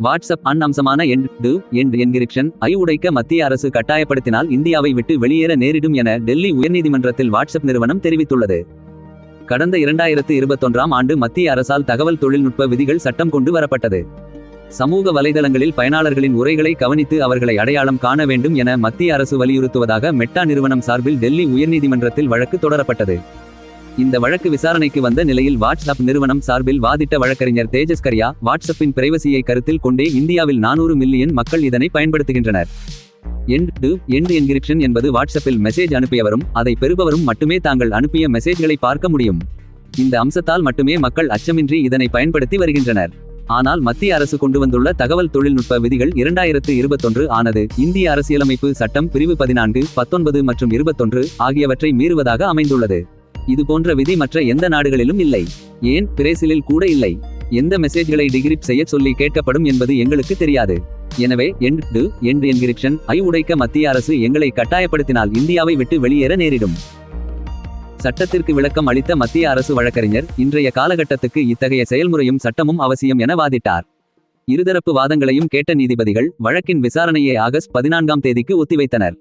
WhatsApp அம்சமான end to end encryption ஐ உடைக்க மத்திய அரசு கட்டாயப்படுத்தினால் இந்தியாவை விட்டு வெளியேற நேரிடும் என டெல்லி உயர்நீதிமன்றத்தில் வாட்ஸ்அப் நிறுவனம் தெரிவித்துள்ளது. கடந்த 2021ஆம் ஆண்டு மத்திய அரசால் தகவல் தொழில்நுட்ப விதிகள் சட்டம் கொண்டு வரப்பட்டது. சமூக வலைதளங்களில் பயனாளர்களின் உரைகளை கவனித்து அவர்களை அடையாளம் காண வேண்டும் என மத்திய அரசு வலியுறுத்துவதாக மெட்டா நிறுவனம் சார்பில் டெல்லி உயர்நீதிமன்றத்தில் வழக்கு தொடரப்பட்டது. இந்த வழக்கு விசாரணைக்கு வந்த நிலையில் வாட்ஸ்அப் நிறுவனம் சார்பில் வாதிட்ட வழக்கறிஞர் தேஜஸ் கரியா, வாட்ஸ்அப்பின் பிரைவசியை கருத்தில் கொண்டே இந்தியாவில் 400 மில்லியன் மக்கள் இதனை பயன்படுத்துகின்றனர். எண்ட் டு எண்ட் என்கிரிப்ஷன் என்பது வாட்ஸ்அப்பில் மெசேஜ் அனுப்பியவரும் அதை பெறுபவரும் மட்டுமே தாங்கள் அனுப்பிய மெசேஜ்களை பார்க்க முடியும். இந்த அம்சத்தால் மட்டுமே மக்கள் அச்சமின்றி இதனை பயன்படுத்தி வருகின்றனர். ஆனால் மத்திய அரசு கொண்டு வந்துள்ள தகவல் தொழில்நுட்ப விதிகள் 2021 ஆனது இந்திய அரசியலமைப்பு சட்டம் பிரிவு 14, 19 மற்றும் 21 ஆகியவற்றை மீறுவதாக அமைந்துள்ளது. இதுபோன்ற விதி மற்ற எந்த நாடுகளிலும் இல்லை. ஏன் பிரேசிலில் கூட இல்லை. எந்த மெசேஜ்களை டிகிரிப்ட் செய்ய சொல்லி கேட்கப்படும் என்பது எங்களுக்கு தெரியாது. எனவே எண்ட் டு எண்ட் என்கிரிப்ஷன் ஐ உடைக்க மத்திய அரசு எங்களை கட்டாயப்படுத்தினால் இந்தியாவை விட்டு வெளியேற நேரிடும். சட்டத்திற்கு விளக்கம் அளித்த மத்திய அரசு வழக்கறிஞர், இன்றைய காலகட்டத்துக்கு இத்தகைய செயல்முறையும் சட்டமும் அவசியம் என வாதிட்டார். இருதரப்பு வாதங்களையும் கேட்ட நீதிபதிகள் வழக்கின் விசாரணையை ஆகஸ்ட் 14ஆம் தேதிக்கு ஒத்திவைத்தனர்.